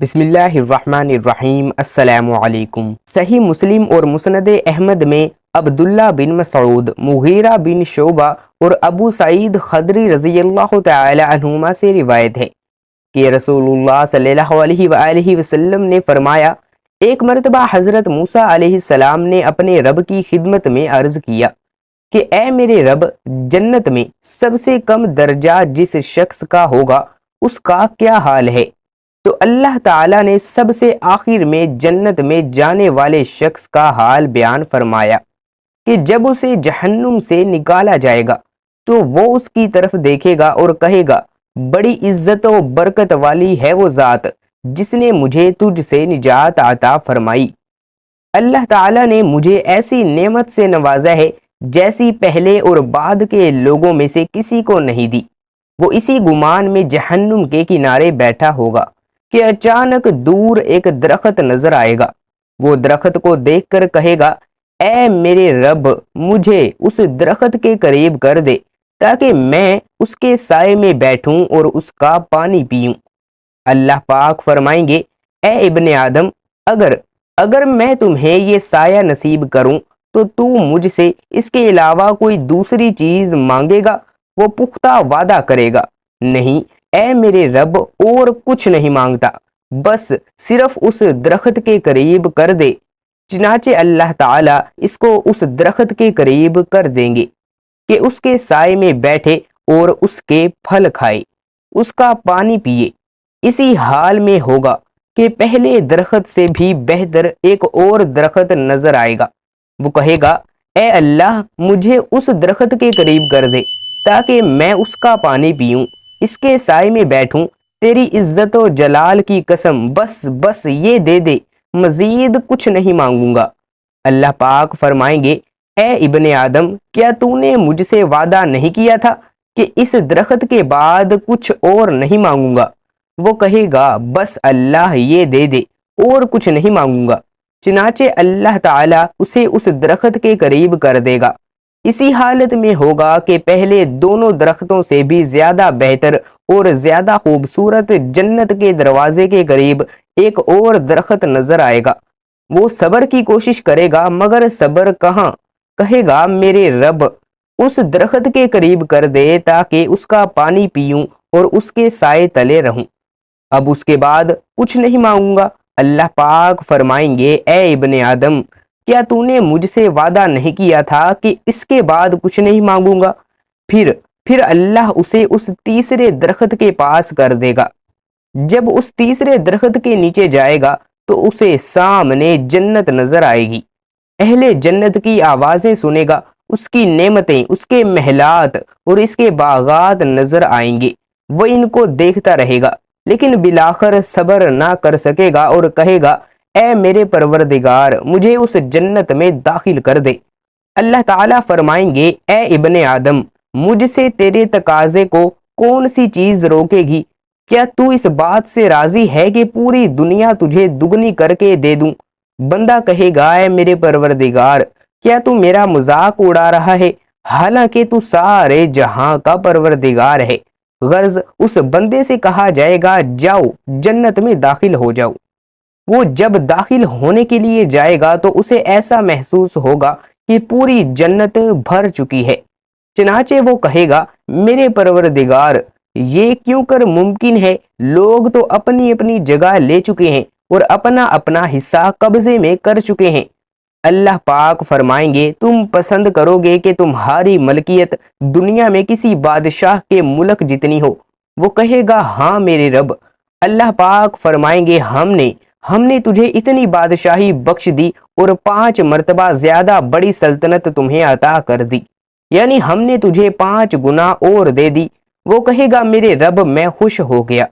بسم اللہ الرحمن الرحیم۔ السلام علیکم۔ صحیح مسلم اور مسند احمد میں عبداللہ بن مسعود، مغیرہ بن شعبہ اور ابو سعید خدری رضی اللہ تعالی عنہما سے روایت ہے کہ رسول اللہ صلی اللہ علیہ وآلہ وسلم نے فرمایا، ایک مرتبہ حضرت موسیٰ علیہ السلام نے اپنے رب کی خدمت میں عرض کیا کہ اے میرے رب، جنت میں سب سے کم درجہ جس شخص کا ہوگا اس کا کیا حال ہے؟ تو اللہ تعالیٰ نے سب سے آخر میں جنت میں جانے والے شخص کا حال بیان فرمایا کہ جب اسے جہنم سے نکالا جائے گا تو وہ اس کی طرف دیکھے گا اور کہے گا، بڑی عزت و برکت والی ہے وہ ذات جس نے مجھے تجھ سے نجات عطا فرمائی۔ اللہ تعالیٰ نے مجھے ایسی نعمت سے نوازا ہے جیسی پہلے اور بعد کے لوگوں میں سے کسی کو نہیں دی۔ وہ اسی گمان میں جہنم کے کنارے بیٹھا ہوگا کہ اچانک دور ایک درخت نظر آئے گا۔ وہ درخت کو دیکھ کر کہے گا، اے میرے رب، مجھے اس درخت کے قریب کر دے تاکہ میں اس کے سائے میں بیٹھوں اور اس کا پانی پیوں۔ اللہ پاک فرمائیں گے، اے ابن آدم، اگر میں تمہیں یہ سایہ نصیب کروں تو مجھ سے اس کے علاوہ کوئی دوسری چیز مانگے گا؟ وہ پختہ وعدہ کرے گا، نہیں اے میرے رب، اور کچھ نہیں مانگتا، بس صرف اس درخت کے قریب کر دے۔ چنانچہ اللہ تعالیٰ اس کو اس درخت کے قریب کر دیں گے کہ اس کے سائے میں بیٹھے اور اس کے پھل کھائے، اس کا پانی پیے۔ اسی حال میں ہوگا کہ پہلے درخت سے بھی بہتر ایک اور درخت نظر آئے گا۔ وہ کہے گا، اے اللہ، مجھے اس درخت کے قریب کر دے تاکہ میں اس کا پانی پیوں، اس کے سائے میں بیٹھوں، تیری عزت و جلال کی قسم، بس یہ دے دے، مزید کچھ نہیں مانگوں گا۔ اللہ پاک فرمائیں گے، اے ابن آدم، کیا تو نے مجھ سے وعدہ نہیں کیا تھا کہ اس درخت کے بعد کچھ اور نہیں مانگوں گا؟ وہ کہے گا، بس اللہ یہ دے دے، اور کچھ نہیں مانگوں گا۔ چنانچہ اللہ تعالیٰ اسے اس درخت کے قریب کر دے گا۔ اسی حالت میں ہوگا کہ پہلے دونوں درختوں سے بھی زیادہ بہتر اور زیادہ خوبصورت جنت کے دروازے کے قریب ایک اور درخت نظر آئے گا۔ وہ صبر کی کوشش کرے گا، مگر صبر کہاں؟ کہے گا، میرے رب، اس درخت کے قریب کر دے تاکہ اس کا پانی پیوں اور اس کے سائے تلے رہوں، اب اس کے بعد کچھ نہیں مانگوں گا۔ اللہ پاک فرمائیں گے، اے ابن آدم، کیا تو نے مجھ سے وعدہ نہیں کیا تھا کہ اس کے بعد کچھ نہیں مانگوں گا؟ پھر اللہ اسے اس تیسرے درخت کے پاس کر دے گا۔ جب اس تیسرے درخت کے نیچے جائے گا تو اسے سامنے جنت نظر آئے گی۔ اہل جنت کی آوازیں سنے گا، اس کی نعمتیں، اس کے محلات اور اس کے باغات نظر آئیں گے۔ وہ ان کو دیکھتا رہے گا، لیکن بالآخر صبر نہ کر سکے گا اور کہے گا، اے میرے پروردگار، مجھے اس جنت میں داخل کر دے۔ اللہ تعالیٰ فرمائیں گے، اے ابن آدم، مجھ سے تیرے تقاضے کو کون سی چیز روکے گی؟ کیا تو اس بات سے راضی ہے کہ پوری دنیا تجھے دگنی کر کے دے دوں؟ بندہ کہے گا، اے میرے پروردگار، کیا تو میرا مذاق اڑا رہا ہے؟ حالانکہ تو سارے جہاں کا پروردگار ہے۔ غرض اس بندے سے کہا جائے گا، جاؤ جنت میں داخل ہو جاؤ۔ وہ جب داخل ہونے کے لیے جائے گا تو اسے ایسا محسوس ہوگا کہ پوری جنت بھر چکی ہے۔ چنانچہ وہ کہے گا، میرے پروردگار، یہ کیوں کر ممکن ہے؟ لوگ تو اپنی اپنی جگہ لے چکے ہیں اور اپنا اپنا حصہ قبضے میں کر چکے ہیں۔ اللہ پاک فرمائیں گے، تم پسند کرو گے کہ تمہاری ملکیت دنیا میں کسی بادشاہ کے ملک جتنی ہو؟ وہ کہے گا، ہاں میرے رب۔ اللہ پاک فرمائیں گے، ہم نے تجھے اتنی بادشاہی بخش دی اور 5 مرتبہ زیادہ بڑی سلطنت تمہیں عطا کر دی، یعنی ہم نے تجھے 5 گنا اور دے دی۔ وہ کہے گا، میرے رب، میں خوش ہو گیا۔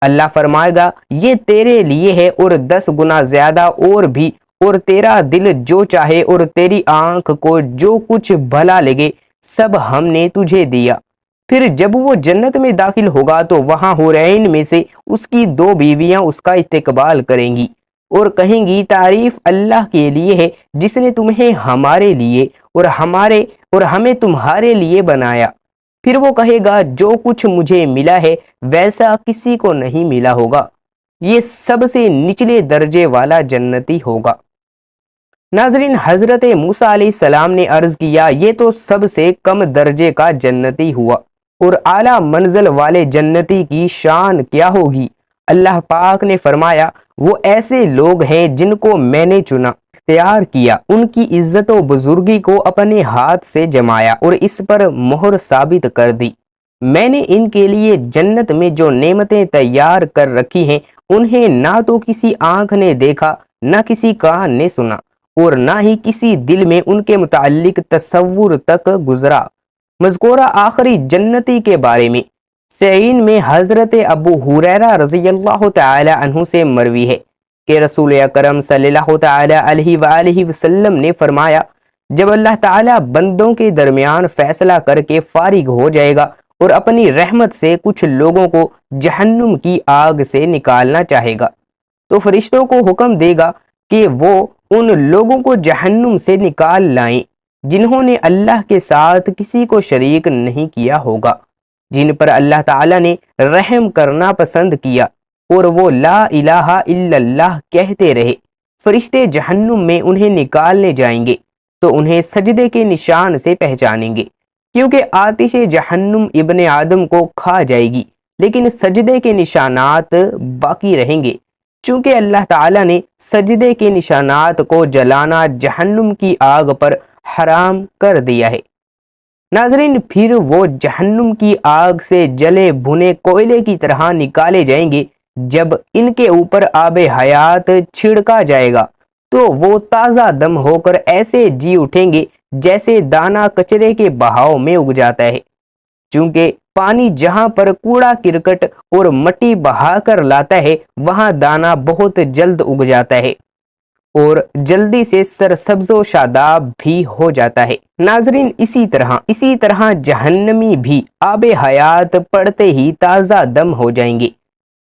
اللہ فرمائے گا، یہ تیرے لیے ہے اور 10 گنا زیادہ اور بھی، اور تیرا دل جو چاہے اور تیری آنکھ کو جو کچھ بھلا لگے سب ہم نے تجھے دیا۔ پھر جب وہ جنت میں داخل ہوگا تو وہاں حورین میں سے اس کی 2 بیویاں اس کا استقبال کریں گی اور کہیں گی، تعریف اللہ کے لیے ہے جس نے تمہیں ہمارے لیے اور ہمیں تمہارے لیے بنایا۔ پھر وہ کہے گا، جو کچھ مجھے ملا ہے ویسا کسی کو نہیں ملا ہوگا۔ یہ سب سے نچلے درجے والا جنتی ہوگا۔ ناظرین، حضرت موسیٰ علیہ السلام نے عرض کیا، یہ تو سب سے کم درجے کا جنتی ہوا، اور اعلیٰ منزل والے جنتی کی شان کیا ہوگی؟ اللہ پاک نے فرمایا، وہ ایسے لوگ ہیں جن کو میں نے چنا، اختیار کیا، ان کی عزت و بزرگی کو اپنے ہاتھ سے جمایا اور اس پر مہر ثابت کر دی۔ میں نے ان کے لیے جنت میں جو نعمتیں تیار کر رکھی ہیں، انہیں نہ تو کسی آنکھ نے دیکھا، نہ کسی کان نے سنا، اور نہ ہی کسی دل میں ان کے متعلق تصور تک گزرا۔ مذکورہ آخری جنتی کے بارے میں صحیحین میں حضرت ابو ہریرہ رضی اللہ تعالی عنہ سے مروی ہے کہ رسول اکرم صلی اللہ تعالی علیہ وآلہ وسلم نے فرمایا، جب اللہ تعالی بندوں کے درمیان فیصلہ کر کے فارغ ہو جائے گا اور اپنی رحمت سے کچھ لوگوں کو جہنم کی آگ سے نکالنا چاہے گا، تو فرشتوں کو حکم دے گا کہ وہ ان لوگوں کو جہنم سے نکال لائیں جنہوں نے اللہ کے ساتھ کسی کو شریک نہیں کیا ہوگا، جن پر اللہ تعالیٰ نے رحم کرنا پسند کیا، اور وہ لا الہ الا اللہ کہتے رہے۔ فرشتے جہنم میں انہیں نکالنے جائیں گے تو انہیں سجدے کے نشان سے پہچانیں گے، کیونکہ آتش جہنم ابن آدم کو کھا جائے گی، لیکن سجدے کے نشانات باقی رہیں گے، چونکہ اللہ تعالیٰ نے سجدے کے نشانات کو جلانا جہنم کی آگ پر حرام کر دیا ہے۔ ناظرین، پھر وہ جہنم کی آگ سے جلے بھنے کوئلے کی طرح نکالے جائیں گے۔ جب ان کے اوپر آب حیات چھڑکا جائے گا تو وہ تازہ دم ہو کر ایسے جی اٹھیں گے جیسے دانہ کچرے کے بہاؤ میں اگ جاتا ہے، چونکہ پانی جہاں پر کوڑا کرکٹ اور مٹی بہا کر لاتا ہے وہاں دانہ بہت جلد اگ جاتا ہے اور جلدی سے سرسبز و شاداب بھی ہو جاتا ہے۔ ناظرین، اسی طرح جہنمی بھی آب حیات پڑتے ہی تازہ دم ہو جائیں گے۔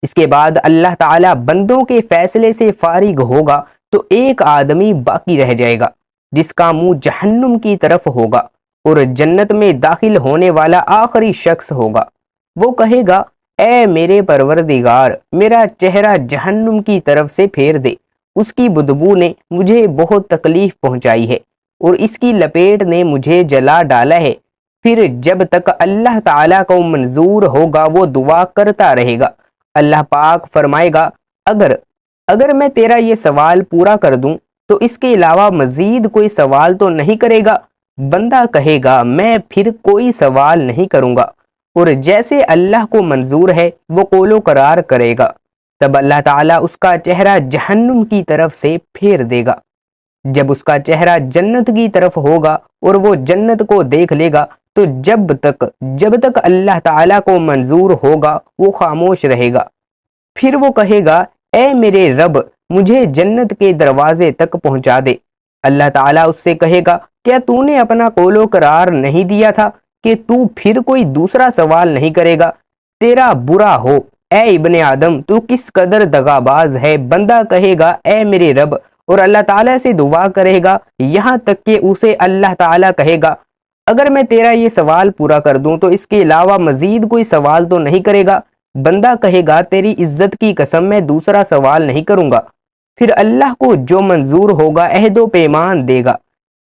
اس کے بعد اللہ تعالیٰ بندوں کے فیصلے سے فارغ ہوگا تو ایک آدمی باقی رہ جائے گا جس کا منہ جہنم کی طرف ہوگا، اور جنت میں داخل ہونے والا آخری شخص ہوگا۔ وہ کہے گا، اے میرے پروردگار، میرا چہرہ جہنم کی طرف سے پھیر دے، اس کی بدبو نے مجھے بہت تکلیف پہنچائی ہے اور اس کی لپیٹ نے مجھے جلا ڈالا ہے۔ پھر جب تک اللہ تعالیٰ کو منظور ہوگا وہ دعا کرتا رہے گا۔ اللہ پاک فرمائے گا، اگر میں تیرا یہ سوال پورا کر دوں تو اس کے علاوہ مزید کوئی سوال تو نہیں کرے گا؟ بندہ کہے گا، میں پھر کوئی سوال نہیں کروں گا، اور جیسے اللہ کو منظور ہے وہ قول و قرار کرے گا۔ تب اللہ تعالیٰ اس کا چہرہ جہنم کی طرف سے پھیر دے گا۔ جب اس کا چہرہ جنت کی طرف ہوگا اور وہ جنت کو دیکھ لے گا تو جب تک اللہ تعالیٰ کو منظور ہوگا وہ خاموش رہے گا۔ پھر وہ کہے گا، اے میرے رب، مجھے جنت کے دروازے تک پہنچا دے۔ اللہ تعالیٰ اس سے کہے گا، کیا تو نے اپنا قول و قرار نہیں دیا تھا کہ تو پھر کوئی دوسرا سوال نہیں کرے گا؟ تیرا برا ہو اے ابن آدم، تو کس قدر دغاباز ہے۔ بندہ کہے گا، اے میرے رب، اور اللہ تعالیٰ سے دعا کرے گا، یہاں تک کہ اسے اللہ تعالیٰ کہے گا، اگر میں تیرا یہ سوال پورا کر دوں تو اس کے علاوہ مزید کوئی سوال تو نہیں کرے گا؟ بندہ کہے گا، تیری عزت کی قسم میں دوسرا سوال نہیں کروں گا۔ پھر اللہ کو جو منظور ہوگا عہد و پیمان دے گا،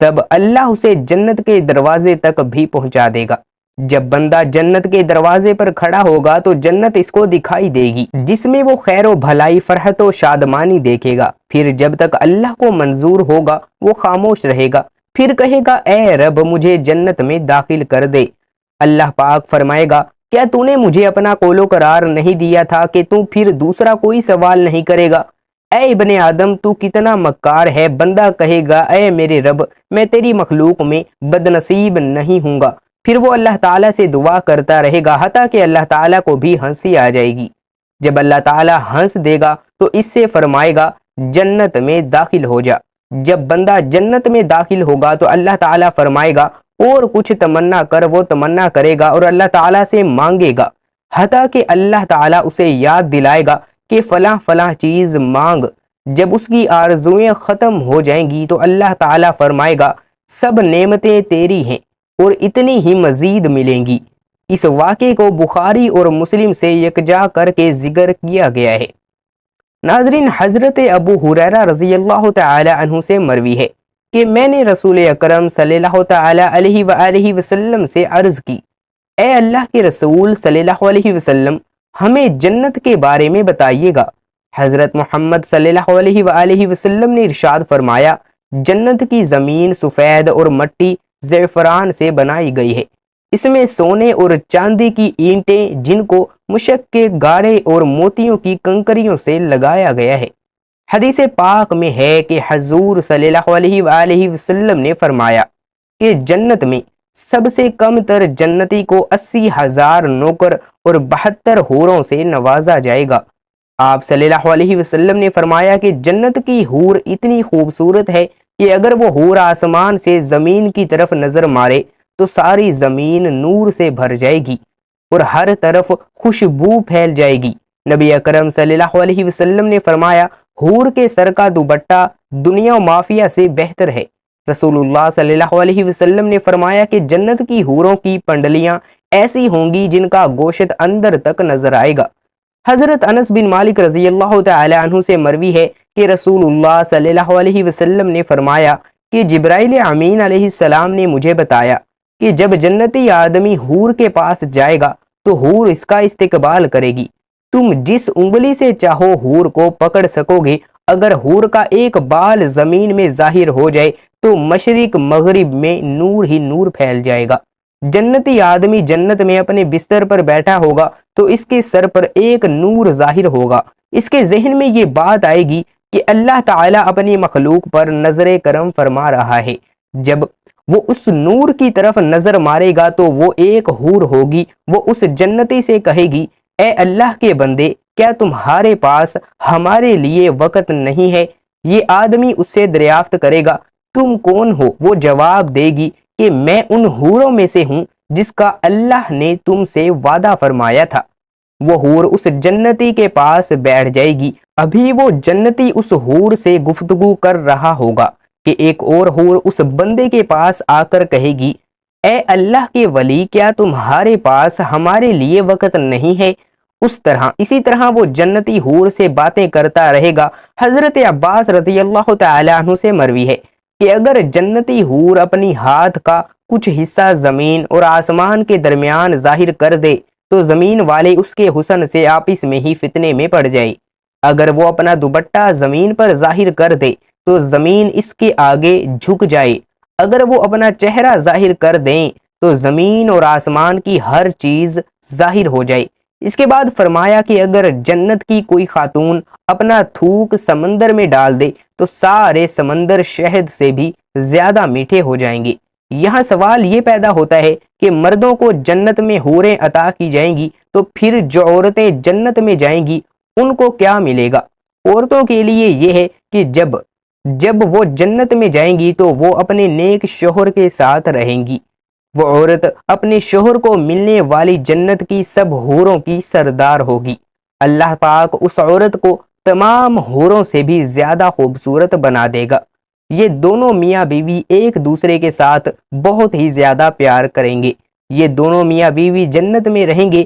تب اللہ اسے جنت کے دروازے تک بھی پہنچا دے گا۔ جب بندہ جنت کے دروازے پر کھڑا ہوگا تو جنت اس کو دکھائی دے گی، جس میں وہ خیر و بھلائی، فرحت و شادمانی دیکھے گا۔ پھر جب تک اللہ کو منظور ہوگا وہ خاموش رہے گا۔ پھر کہے گا، اے رب، مجھے جنت میں داخل کر دے۔ اللہ پاک فرمائے گا، کیا تو نے مجھے اپنا قول و قرار نہیں دیا تھا کہ تو پھر دوسرا کوئی سوال نہیں کرے گا؟ اے ابن آدم، تو کتنا مکار ہے۔ بندہ کہے گا، اے میرے رب، میں تیری مخلوق میں بد نصیب نہیں ہوں گا۔ پھر وہ اللہ تعالیٰ سے دعا کرتا رہے گا حتیٰ کہ اللہ تعالیٰ کو بھی ہنسی آ جائے گی۔ جب اللہ تعالیٰ ہنس دے گا تو اس سے فرمائے گا، جنت میں داخل ہو جا۔ جب بندہ جنت میں داخل ہوگا تو اللہ تعالیٰ فرمائے گا، اور کچھ تمنا کر۔ وہ تمنا کرے گا اور اللہ تعالیٰ سے مانگے گا حتیٰ کہ اللہ تعالیٰ اسے یاد دلائے گا کہ فلاں فلاں چیز مانگ۔ جب اس کی آرزویں ختم ہو جائیں گی تو اللہ تعالیٰ فرمائے گا، سب نعمتیں تیری ہیں اور اتنی ہی مزید ملیں گی۔ اس واقعے کو بخاری اور مسلم سے یکجا کر کے ذکر کیا گیا ہے۔ ناظرین، حضرت ابو ہریرہ رضی اللہ تعالی عنہ سے مروی ہے کہ میں نے رسول اکرم صلی اللہ تعالی علیہ وآلہ وسلم سے عرض کی، اے اللہ کے رسول صلی اللہ علیہ وسلم، ہمیں جنت کے بارے میں بتائیے گا۔ حضرت محمد صلی اللہ علیہ وآلہ وسلم نے ارشاد فرمایا، جنت کی زمین سفید اور مٹی زعفران سے بنائی گئی ہے، اس میں سونے اور چاندی کی اینٹیں جن کو مشک کے گاڑے اور موتیوں کی کنکریوں سے لگایا گیا ہے۔ حدیث پاک میں ہے کہ حضور صلی اللہ علیہ وآلہ وسلم نے فرمایا کہ جنت میں سب سے کم تر جنتی کو 80,000 نوکر اور 72 حوروں سے نوازا جائے گا۔ آپ صلی اللہ علیہ وسلم نے فرمایا کہ جنت کی حور اتنی خوبصورت ہے کہ اگر وہ حور آسمان سے زمین کی طرف نظر مارے تو ساری زمین نور سے بھر جائے گی اور ہر طرف خوشبو پھیل جائے گی۔ نبی اکرم صلی اللہ علیہ وسلم نے فرمایا، حور کے سر کا دوپٹہ دنیا و مافیہ سے بہتر ہے۔ رسول اللہ صلی اللہ علیہ وسلم نے فرمایا کہ جنت کی حوروں کی پنڈلیاں ایسی ہوں گی جن کا گوشت اندر تک نظر آئے گا۔ حضرت انس بن مالک رضی اللہ تعالی عنہ سے مروی ہے کہ رسول اللہ صلی اللہ علیہ وسلم نے فرمایا کہ جبرائیل امین علیہ السلام نے مجھے بتایا کہ جب جنتی آدمی حور کے پاس جائے گا تو حور اس کا استقبال کرے گی۔ تم جس انگلی سے چاہو حور کو پکڑ سکو گے۔ اگر حور کا ایک بال زمین میں ظاہر ہو جائے تو مشرق مغرب میں نور ہی نور پھیل جائے گا۔ جنتی آدمی جنت میں اپنے بستر پر بیٹھا ہوگا تو اس کے سر پر ایک نور ظاہر ہوگا۔ اس کے ذہن میں یہ بات آئے گی کہ اللہ تعالیٰ اپنی مخلوق پر نظر کرم فرما رہا ہے۔ جب وہ اس نور کی طرف نظر مارے گا تو وہ ایک حور ہوگی، وہ اس جنتی سے کہے گی، اے اللہ کے بندے، کیا تمہارے پاس ہمارے لیے وقت نہیں ہے؟ یہ آدمی اس سے دریافت کرے گا، تم کون ہو؟ وہ جواب دے گی کہ میں ان حوروں میں سے ہوں جس کا اللہ نے تم سے وعدہ فرمایا تھا۔ وہ حور اس جنتی کے پاس بیٹھ جائے گی۔ ابھی وہ جنتی اس حور سے گفتگو کر رہا ہوگا کہ ایک اور حور اس بندے کے پاس آ کر کہے گی، اے اللہ کے ولی، کیا تمہارے پاس ہمارے لیے وقت نہیں ہے؟ اسی طرح وہ جنتی حور سے باتیں کرتا رہے گا۔ حضرت عباس رضی اللہ تعالی عنہ سے مروی ہے کہ اگر جنتی حور اپنی ہاتھ کا کچھ حصہ زمین اور آسمان کے درمیان ظاہر کر دے تو زمین والے اس کے حسن سے آپس میں ہی فتنے میں پڑ جائے۔ اگر وہ اپنا دوپٹہ زمین پر ظاہر کر دے تو زمین اس کے آگے جھک جائے۔ اگر وہ اپنا چہرہ ظاہر کر دیں تو زمین اور آسمان کی ہر چیز ظاہر ہو جائے۔ اس کے بعد فرمایا کہ اگر جنت کی کوئی خاتون اپنا تھوک سمندر میں ڈال دے تو سارے سمندر شہد سے بھی زیادہ میٹھے ہو جائیں گے۔ یہاں سوال یہ پیدا ہوتا ہے کہ مردوں کو جنت میں حوریں عطا کی جائیں گی تو پھر جو عورتیں جنت میں جائیں گی ان کو کیا ملے گا؟ عورتوں کے لیے یہ ہے کہ جب وہ جنت میں جائیں گی تو وہ اپنے نیک شوہر کے ساتھ رہیں گی۔ وہ عورت اپنے شوہر کو ملنے والی جنت کی سب حوروں کی سردار ہوگی۔ اللہ پاک اس عورت کو تمام حوروں سے بھی زیادہ خوبصورت بنا دے گا۔ یہ دونوں میاں بیوی ایک دوسرے کے ساتھ بہت ہی زیادہ پیار کریں گے۔ یہ دونوں میاں بیوی جنت میں رہیں گے۔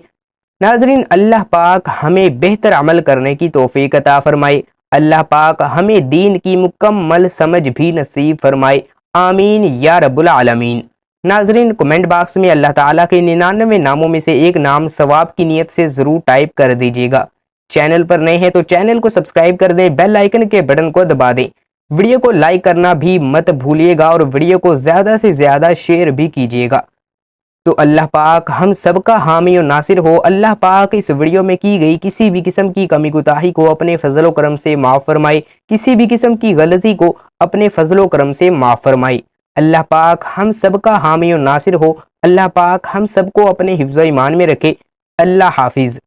ناظرین، اللہ پاک ہمیں بہتر عمل کرنے کی توفیق عطا فرمائے۔ اللہ پاک ہمیں دین کی مکمل سمجھ بھی نصیب فرمائے۔ آمین یا رب العالمین۔ ناظرین، کمنٹ باکس میں اللہ تعالیٰ کے 99 ناموں میں سے ایک نام ثواب کی نیت سے ضرور ٹائپ کر دیجیے گا۔ چینل پر نئے ہیں تو چینل کو سبسکرائب کر دیں، بیل آئیکن کے بٹن کو دبا دیں، ویڈیو کو لائک کرنا بھی مت بھولیے گا اور ویڈیو کو زیادہ سے زیادہ شیئر بھی کیجیے گا۔ تو اللہ پاک ہم سب کا حامی و ناصر ہو۔ اللہ پاک اس ویڈیو میں کی گئی کسی بھی قسم کی کمی کوتاہی کو اپنے فضل و کرم سے معاف فرمائے، کسی بھی قسم کی غلطی کو اپنے فضل و کرم سے معاف فرمائے۔ اللہ پاک ہم سب کا حامی و ناصر ہو۔ اللہ پاک ہم سب کو اپنے حفظ و ایمان میں رکھے۔ اللہ حافظ۔